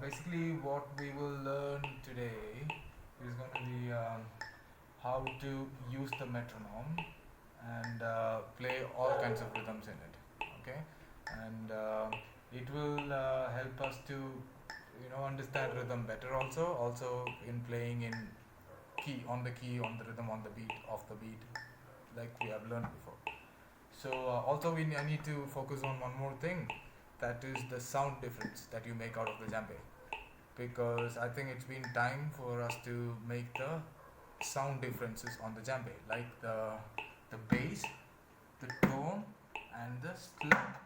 Basically what we will learn today is going to be how to use the metronome and play all kinds of rhythms in it. Okay, and it will help us to understand rhythm better. Also in playing in key on the rhythm, on the beat, of the beat, like we have learned before. So also I need to focus on one more thing, that is the sound difference that you make out of the djembe, because I think it's been time for us to make the sound differences on the djembe, like the bass, the tone, and the slap.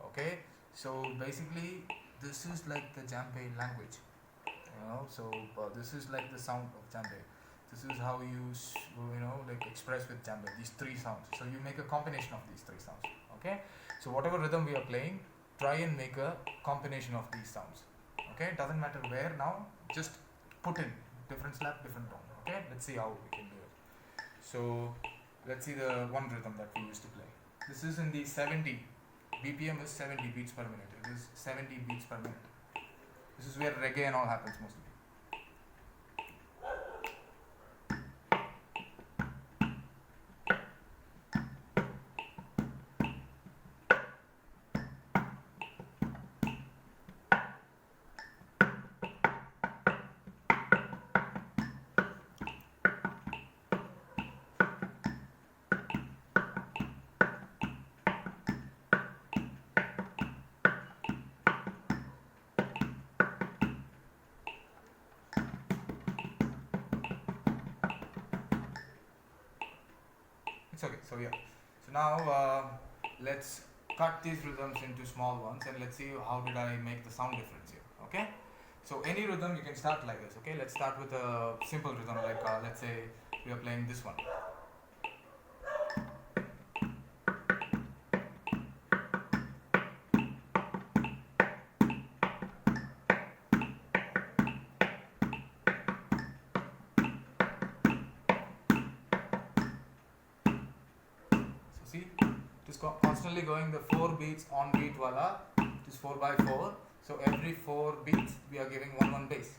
Okay, so basically this is like the djembe language, so this is like the sound of djembe. This is how you like express with djembe, these three sounds. So you make a combination of these three sounds. Okay, so whatever rhythm we are playing, try and make a combination of these sounds. Okay, doesn't matter where now, just put in different slap, different tone. Okay, let's see how we can do it. So let's see the one rhythm that we used to play. This is in the 70 BPM is 70 beats per minute. It is 70 beats per minute. This is where reggae and all happens mostly. It's okay. So now let's cut these rhythms into small ones and let's see how did I make the sound difference here. Okay, so any rhythm you can start like this. Okay, let's start with a simple rhythm, like let's say we are playing this one. See, it is constantly going the 4 beats on beat wala. It is 4x4. So every 4 beats we are giving one bass.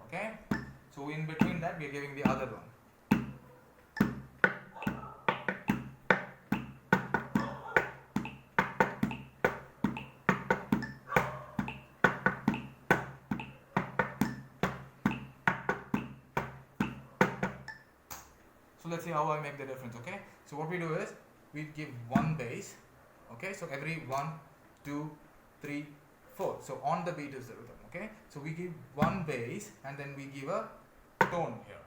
Okay. So in between that we are giving the other one. So let's see how I make the difference. Okay, so what we do is we give one bass. Okay, so every 1, 2, 3, 4. So on the beat is the rhythm. Okay, so we give one bass and then we give a tone here.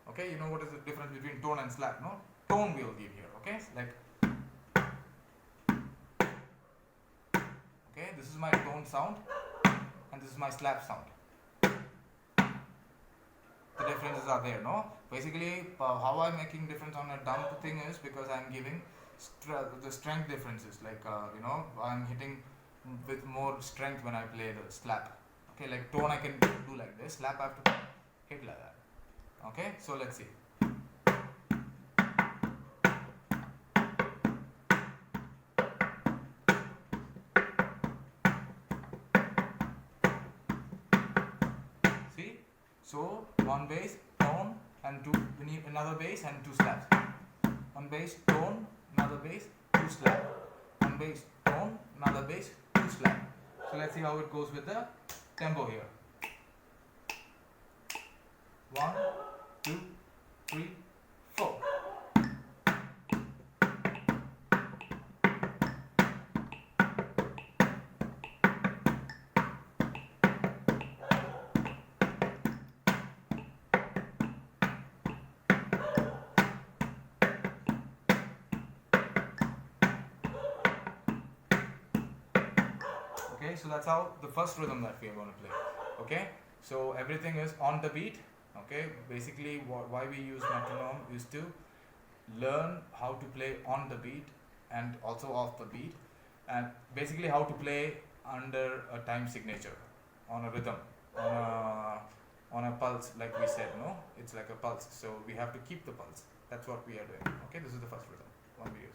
Okay, you know what is the difference between tone and slap? No, tone we'll give here. Okay, like okay, this is my tone sound and this is my slap sound. The differences are there, no? Basically, how I'm making difference on a dump thing is because I'm giving the strength differences. Like I'm hitting with more strength when I play the slap. Okay, like tone I can do like this. Slap I have to hit like that. Okay, so let's see. See, so one bass, tone, and two. We need another bass and 2 slaps. One bass, tone, another bass, 2 slap. One bass, tone, another bass, 2 slap. So let's see how it goes with the tempo here. 1, 2, 3, 4. Okay, so that's how the first rhythm that we are going to play. Okay, so everything is on the beat. Okay, basically why we use metronome is to learn how to play on the beat and also off the beat, and basically how to play under a time signature, on a rhythm, on a pulse, like we said. No, it's like a pulse, so we have to keep the pulse. That's what we are doing. Okay, this is the first rhythm. One video.